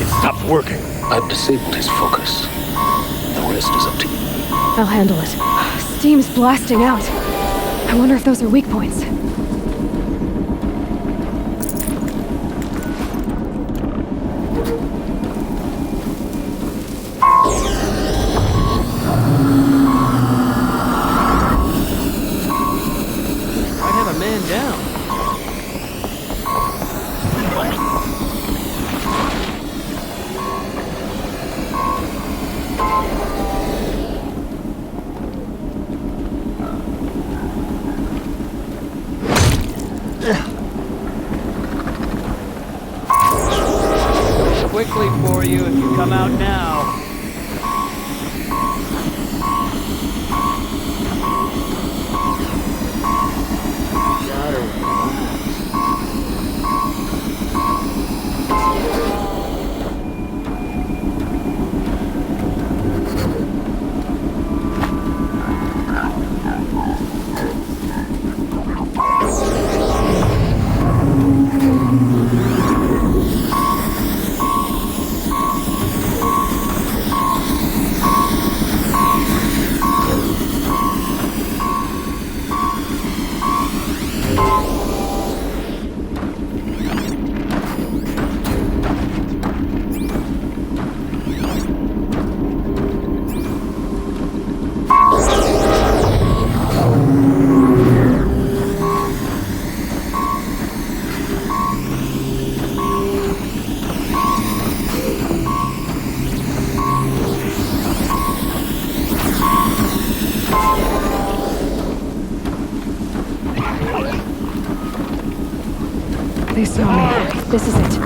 It stopped working. I've disabled his focus. The rest is up to you. I'll handle it. Steam's blasting out. I wonder if those are weak points. Might have a man down. Quickly for you if you come out now. They saw me. This is it.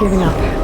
They're giving up.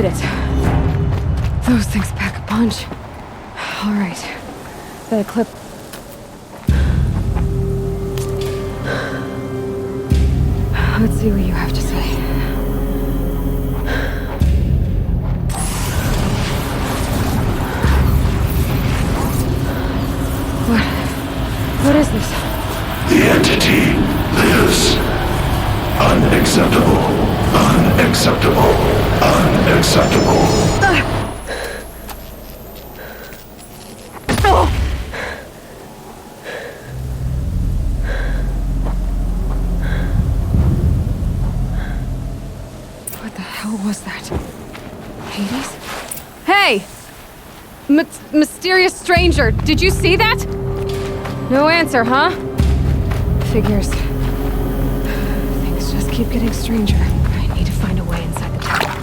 did it. Those things pack a punch. All right. The clip. Let's see what you have to say. What is this? The entity lives. Unacceptable. Unacceptable. Unacceptable. What the hell was that? Hades? Hey! Mysterious stranger, did you see that? No answer, huh? Figures. Things just keep getting stranger. I need to find a way inside the tower.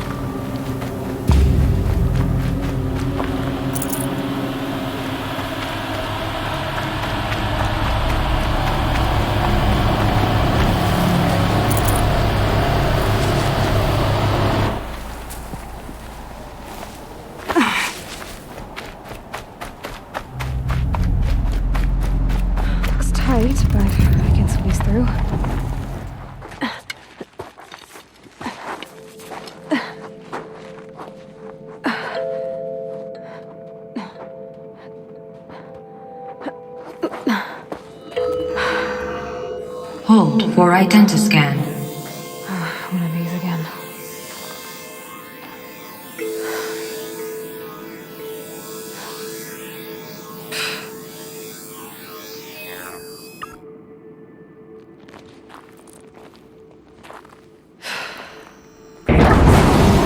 But I can squeeze through. Hold for identiscan. One of these again.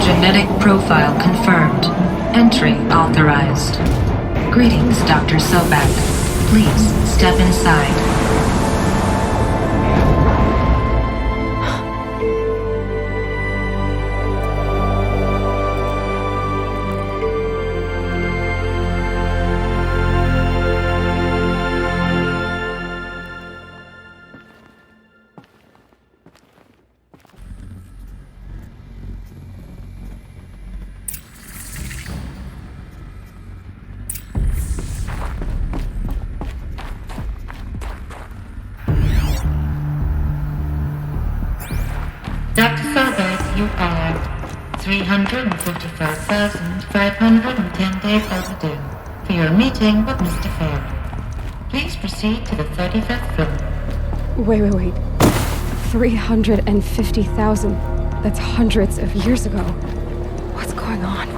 Genetic profile confirmed. Entry authorized. Greetings, Dr. Sobek. Please step inside. Dr. Sobek, you are 355,510 days overdue for your meeting with Mr. Farrell. Please proceed to the 35th floor. Wait. 350,000. That's hundreds of years ago. What's going on?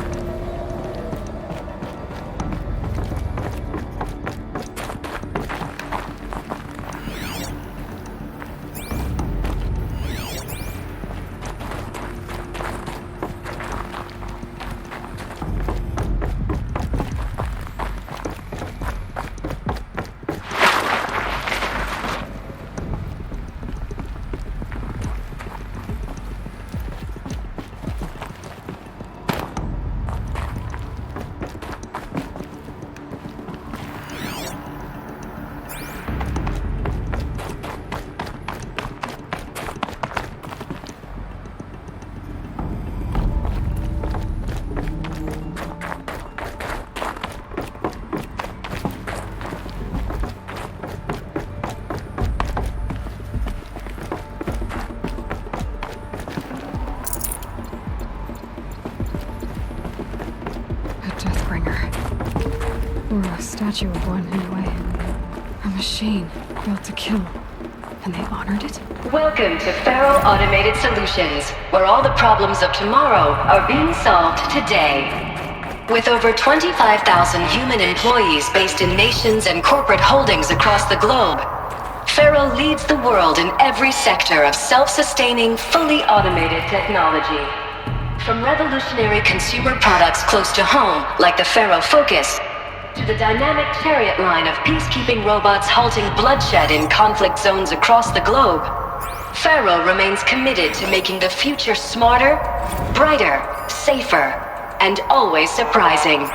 Or a statue of one, anyway. A machine built to kill. And they honored it? Welcome to Feral Automated Solutions, where all the problems of tomorrow are being solved today. With over 25,000 human employees based in nations and corporate holdings across the globe, Feral leads the world in every sector of self-sustaining, fully automated technology. From revolutionary consumer products close to home, like the Faro Focus, to the dynamic chariot line of peacekeeping robots halting bloodshed in conflict zones across the globe, Faro remains committed to making the future smarter, brighter, safer, and always surprising.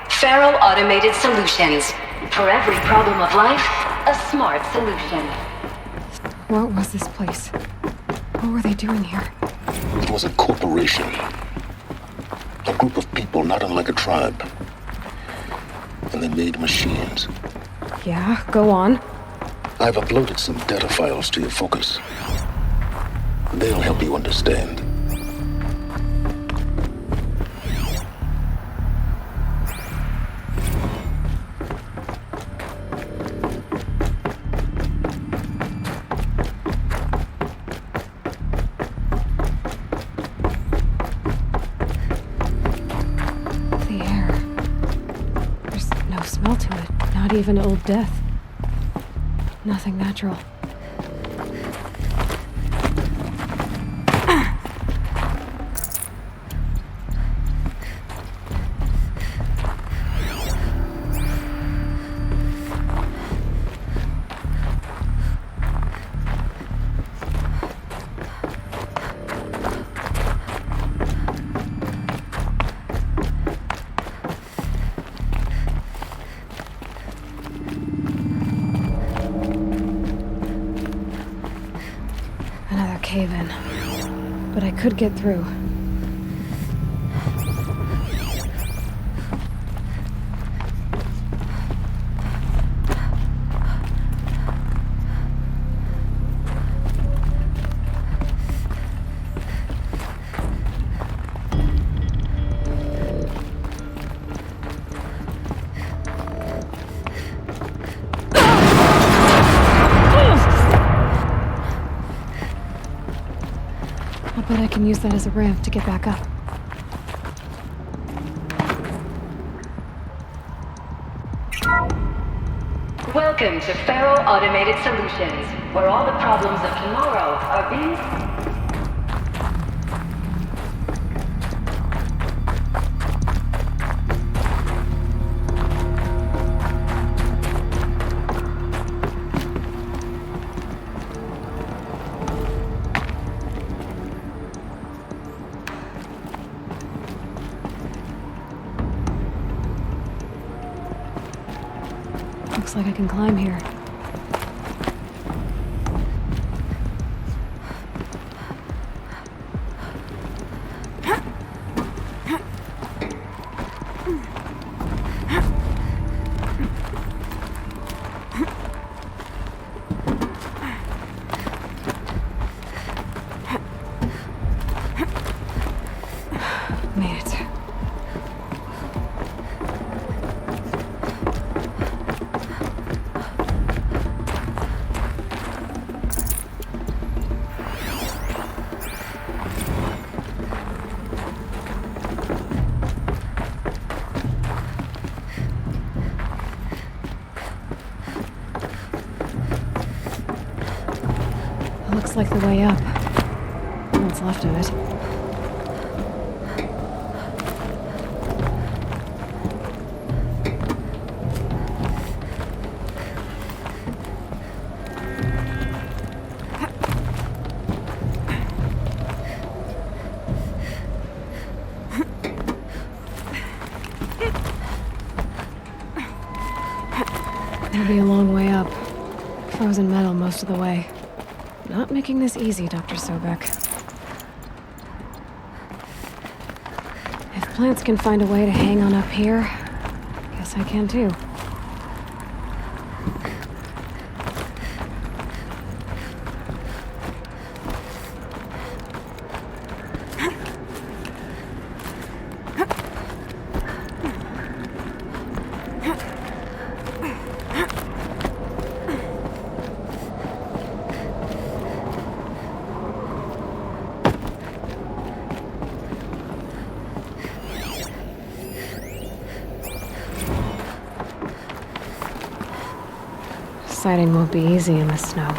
Faro Automated Solutions. For every problem of life, a smart solution. What was this place? What were they doing here? It was a corporation. A group of people not unlike a tribe. And they made machines. Yeah, go on. I've uploaded some data files to your focus. They'll help you understand. The air. There's no smell to it. Not even old death. Nothing natural. Cave-in. But I could get through. But I can use that as a ramp to get back up. Welcome to Faro Automated Solutions, where all the problems of tomorrow are being... Looks like I can climb here. Made it. Looks like the way up. What's left of it. It'll be a long way up. Frozen metal most of the way. Not making this easy, Dr. Sobek. If plants can find a way to hang on up here, guess I can too. Sighting won't be easy in the snow.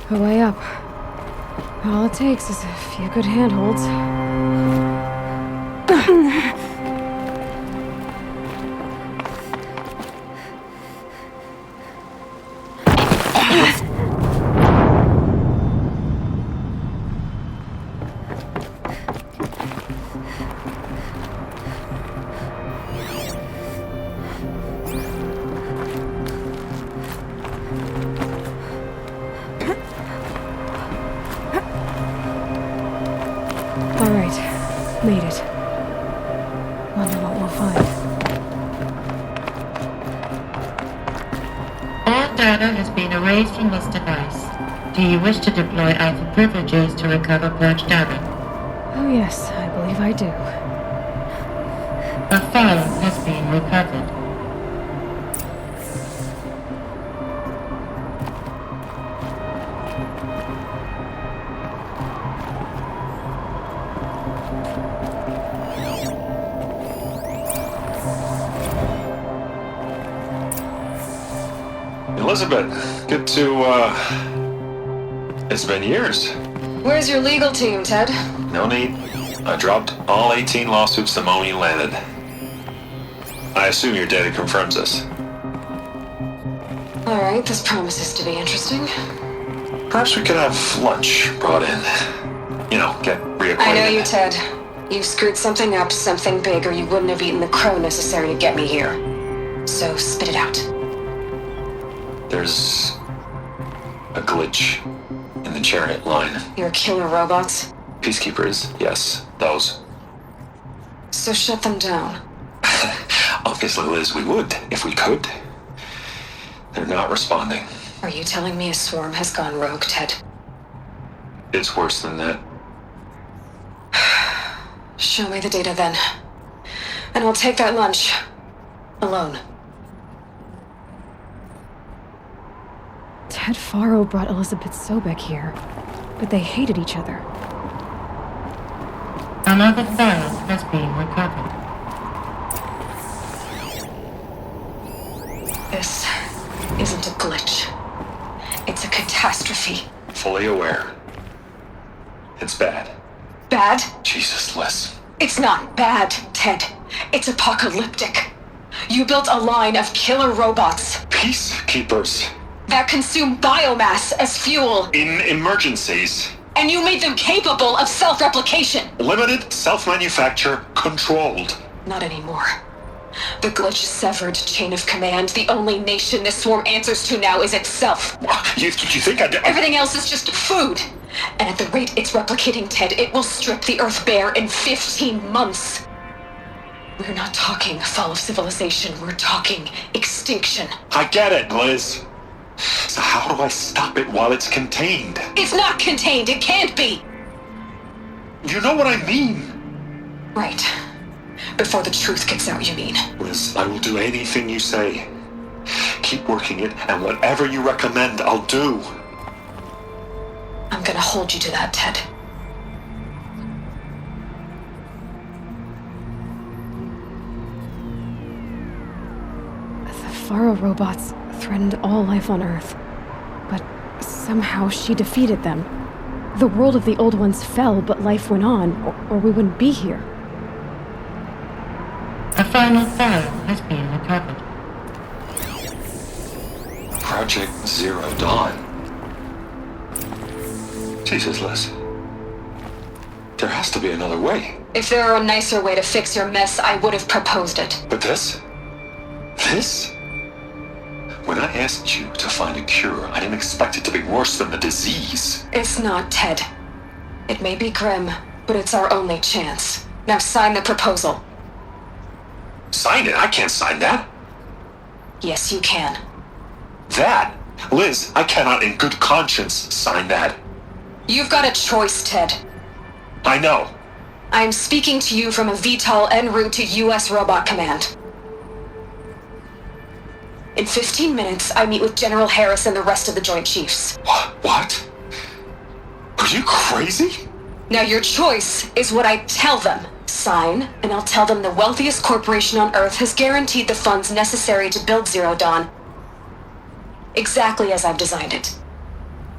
A way up. All it takes is a few good handholds. Made it. Wonder what we'll find. All data has been erased from this device. Do you wish to deploy Alpha privileges to recover purged data? Oh yes, I believe I do. A file has been recovered. Elizabeth, good to, it's been years. Where's your legal team, Ted? No need. I dropped all 18 lawsuits the moment you landed. I assume your data confirms this. Alright, this promises to be interesting. Perhaps we could have lunch brought in. You know, get reacquainted. I know you, Ted. You screwed something up, something big, or you wouldn't have eaten the crow necessary to get me here. So spit it out. There's a glitch in the chariot line. Your killer robots? Peacekeepers, yes, those. So shut them down. Obviously, Liz, we would, if we could. They're not responding. Are you telling me a swarm has gone rogue, Ted? It's worse than that. Show me the data then. And I'll take that lunch. Alone. Ted Faro brought Elizabeth Sobek here, but they hated each other. Another file has been recovered. This isn't a glitch. It's a catastrophe. Fully aware. It's bad. Bad? Jesus, Liz. It's not bad, Ted. It's apocalyptic. You built a line of killer robots Peacekeepers. that consume biomass as fuel, In emergencies. and you made them capable of self-replication. Limited, self-manufacture, controlled. Not anymore. The glitch severed chain of command. The only nation this swarm answers to now is itself. You think I'd... Everything else is just food. And at the rate it's replicating, Ted, it will strip the Earth bare in 15 months. We're not talking fall of civilization. We're talking extinction. I get it, Liz. So how do I stop it while it's contained? It's not contained. It can't be. You know what I mean. Right. Before the truth gets out, you mean? Liz, I will do anything you say. Keep working it, and whatever you recommend, I'll do. I'm gonna hold you to that, Ted. The Faro robots threatened all life on Earth, but somehow she defeated them. The world of the old ones fell, but life went on, or we wouldn't be here. A final file has been recovered. Project Zero Dawn. Jesus, Liz. There has to be another way. If there were a nicer way to fix your mess, I would have proposed it. But this? This? When I asked you to find a cure, I didn't expect it to be worse than the disease. It's not, Ted. It may be grim, but it's our only chance. Now sign the proposal. Sign it? I can't sign that. Yes, you can. That? Liz, I cannot in good conscience sign that. You've got a choice, Ted. I know. I'm speaking to you from a VTOL en route to U.S. Robot Command. In 15 minutes, I meet with General Harris and the rest of the Joint Chiefs. What? Are you crazy? Now your choice is what I tell them. Sign, and I'll tell them the wealthiest corporation on Earth has guaranteed the funds necessary to build Zero Dawn. Exactly as I've designed it.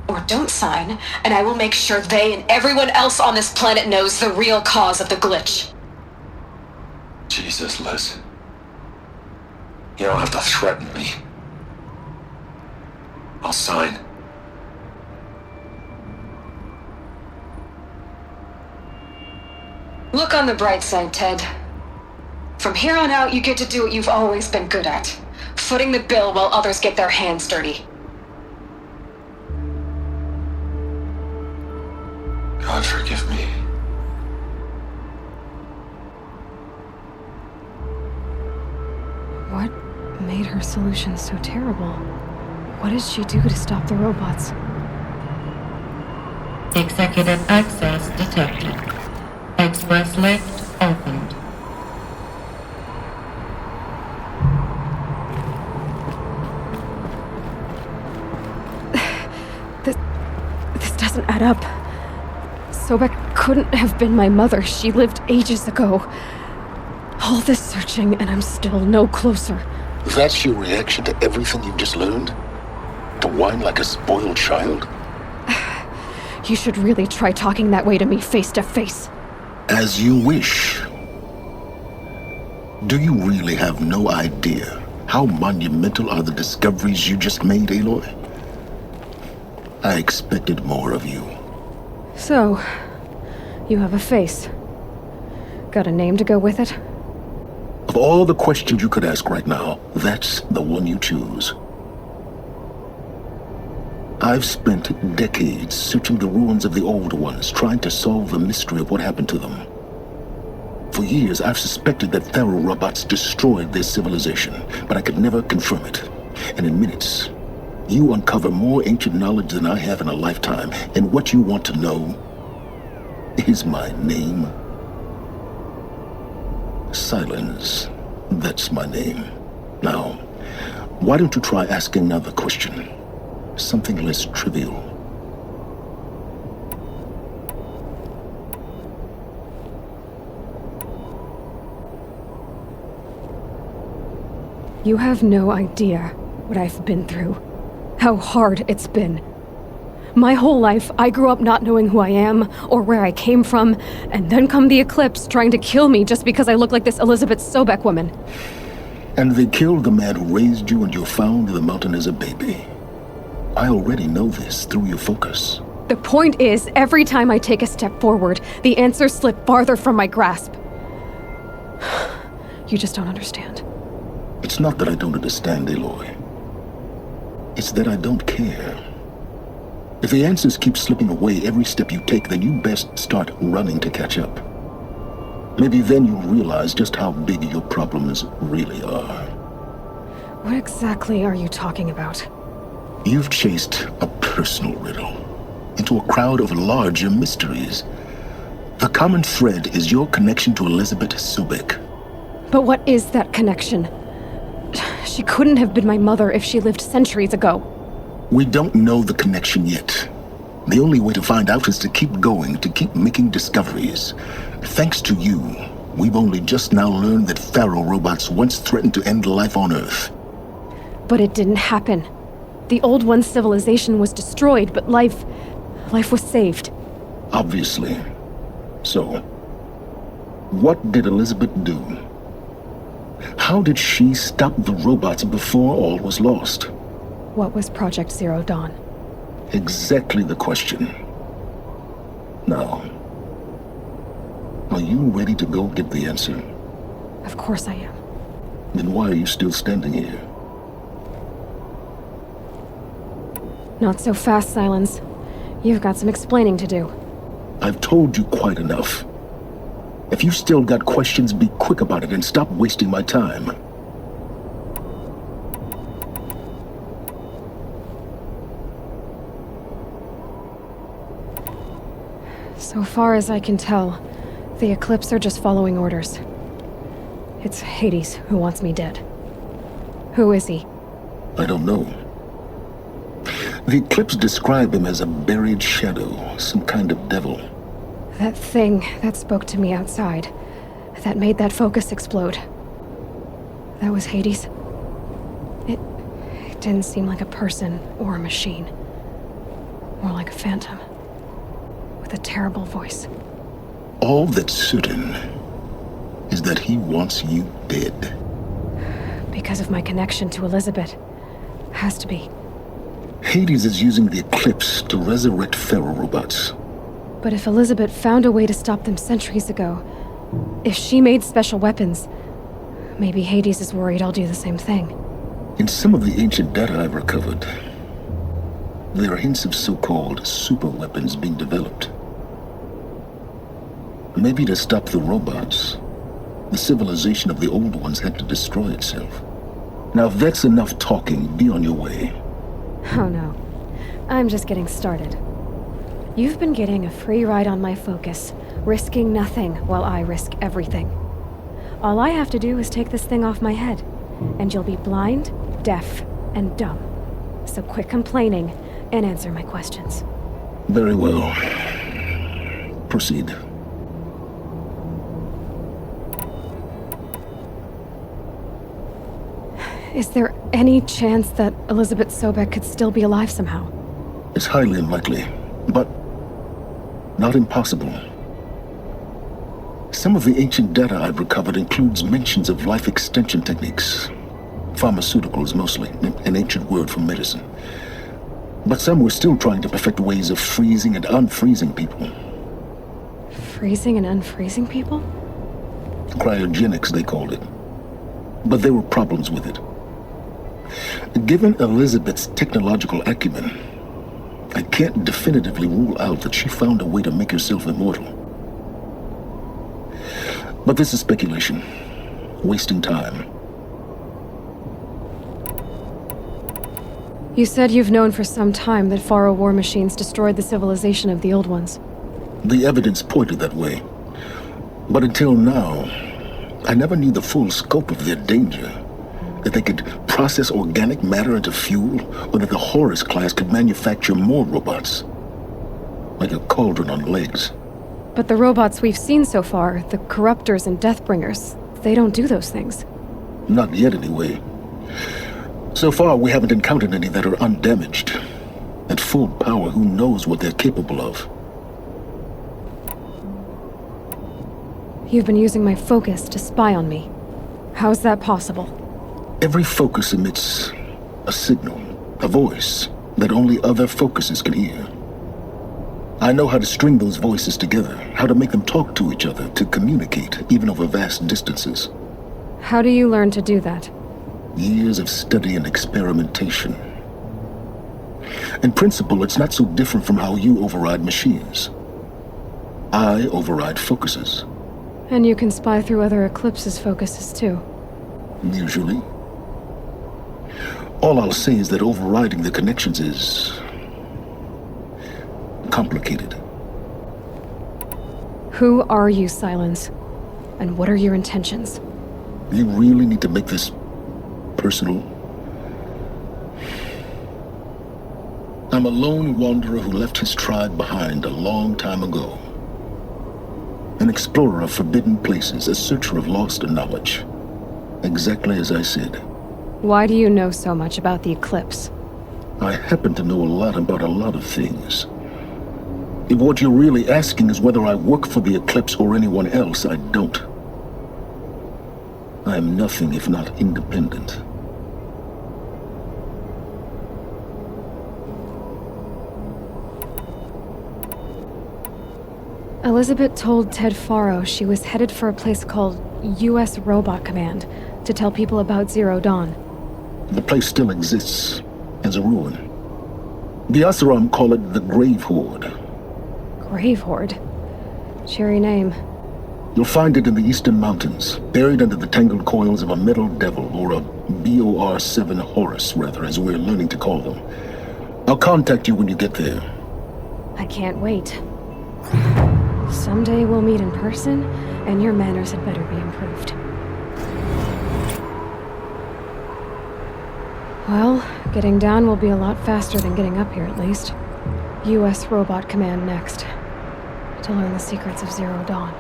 or don't sign, and I will make sure they and everyone else on this planet knows the real cause of the glitch. Jesus, Liz. You don't have to threaten me. I'll sign. Look on the bright side, Ted. From here on out, you get to do what you've always been good at. Footing the bill while others get their hands dirty. God forgive me. What made her solution so terrible? What did she do to stop the robots? Executive access detected. Express lift opened. This doesn't add up. Sobek couldn't have been my mother. She lived ages ago. All this searching, and I'm still no closer. That's your reaction to everything you've just learned? To whine like a spoiled child? You should really try talking that way to me face to face. As you wish. Do you really have no idea how monumental are the discoveries you just made, Aloy? I expected more of you. So, you have a face. Got a name to go with it? Of all the questions you could ask right now, that's the one you choose. I've spent decades searching the ruins of the old ones, trying to solve the mystery of what happened to them. For years, I've suspected that Pharaoh robots destroyed their civilization, but I could never confirm it. And in minutes, you uncover more ancient knowledge than I have in a lifetime, and what you want to know is my name. Silence. That's my name. Now, why don't you try asking another question? Something less trivial. You have no idea what I've been through. How hard it's been. My whole life, I grew up not knowing who I am or where I came from, and then come the Eclipse trying to kill me just because I look like this Elizabeth Sobek woman. And they killed the man who raised you and you found in the mountain as a baby. I already know this through your focus. The point is, every time I take a step forward, the answers slip farther from my grasp. You just don't understand. It's not that I don't understand, Aloy. It's that I don't care. If the answers keep slipping away every step you take, then you best start running to catch up. Maybe then you'll realize just how big your problems really are. What exactly are you talking about? You've chased a personal riddle into a crowd of larger mysteries. The common thread is your connection to Elizabeth Sobek. But what is that connection? She couldn't have been my mother if she lived centuries ago. We don't know the connection yet. The only way to find out is to keep going, to keep making discoveries. Thanks to you, we've only just now learned that Pharaoh robots once threatened to end life on Earth. But it didn't happen. The Old One's civilization was destroyed, but life was saved. Obviously. So, what did Elizabeth do? How did she stop the robots before all was lost? What was Project Zero Dawn? Exactly the question. Now, are you ready to go get the answer? Of course I am. Then why are you still standing here? Not so fast, Silence. You've got some explaining to do. I've told you quite enough. If you still got questions, be quick about it and stop wasting my time. So far as I can tell, the Eclipse are just following orders. It's Hades who wants me dead. Who is he? I don't know. The Eclipse describe him as a buried shadow, some kind of devil. That thing that spoke to me outside, that made that focus explode. That was Hades. It didn't seem like a person or a machine. More like a phantom. With a terrible voice. All that's certain is that he wants you dead. Because of my connection to Elizabeth. Has to be. Hades is using the Eclipse to resurrect feral robots. But if Elizabeth found a way to stop them centuries ago, if she made special weapons, maybe Hades is worried I'll do the same thing. In some of the ancient data I've recovered, there are hints of so-called super weapons being developed. Maybe to stop the robots, the civilization of the old ones had to destroy itself. Now, if that's enough talking, be on your way. Oh no. I'm just getting started. You've been getting a free ride on my focus, risking nothing while I risk everything. All I have to do is take this thing off my head, and you'll be blind, deaf, and dumb. So quit complaining and answer my questions. Very well. Proceed. Is there any chance that Elizabeth Sobek could still be alive somehow? It's highly unlikely, but not impossible. Some of the ancient data I've recovered includes mentions of life extension techniques. Pharmaceuticals, mostly, an ancient word for medicine. But some were still trying to perfect ways of freezing and unfreezing people. Freezing and unfreezing people? Cryogenics, they called it. But there were problems with it. Given Elizabeth's technological acumen, I can't definitively rule out that she found a way to make herself immortal. But this is speculation. Wasting time. You said you've known for some time that Faro war machines destroyed the civilization of the old ones. The evidence pointed that way. But until now, I never knew the full scope of their danger. That they could process organic matter into fuel, or that the Horus class could manufacture more robots. Like a cauldron on legs. But the robots we've seen so far, the Corruptors and Deathbringers, they don't do those things. Not yet, anyway. So far, we haven't encountered any that are undamaged. At full power, who knows what they're capable of? You've been using my focus to spy on me. How's that possible? Every focus emits a signal, a voice, that only other focuses can hear. I know how to string those voices together, how to make them talk to each other, to communicate, even over vast distances. How do you learn to do that? Years of study and experimentation. In principle, it's not so different from how you override machines. I override focuses. And you can spy through other Eclipse's focuses too. Usually. All I'll say is that overriding the connections is complicated. Who are you, Silence? And what are your intentions? You really need to make this personal? I'm a lone wanderer who left his tribe behind a long time ago. An explorer of forbidden places, a searcher of lost knowledge. Exactly as I said. Why do you know so much about the Eclipse? I happen to know a lot about a lot of things. If what you're really asking is whether I work for the Eclipse or anyone else, I don't. I am nothing if not independent. Elizabeth told Ted Faro she was headed for a place called U.S. Robot Command to tell people about Zero Dawn. The place still exists, as a ruin. The Asaram call it the Grave Horde. Grave Horde? Cheery name. You'll find it in the Eastern Mountains, buried under the tangled coils of a metal devil, or a BOR-7 Horus, rather, as we're learning to call them. I'll contact you when you get there. I can't wait. Someday we'll meet in person, and your manners had better be improved. Well, getting down will be a lot faster than getting up here, at least. U.S. Robot Command next. To learn the secrets of Zero Dawn.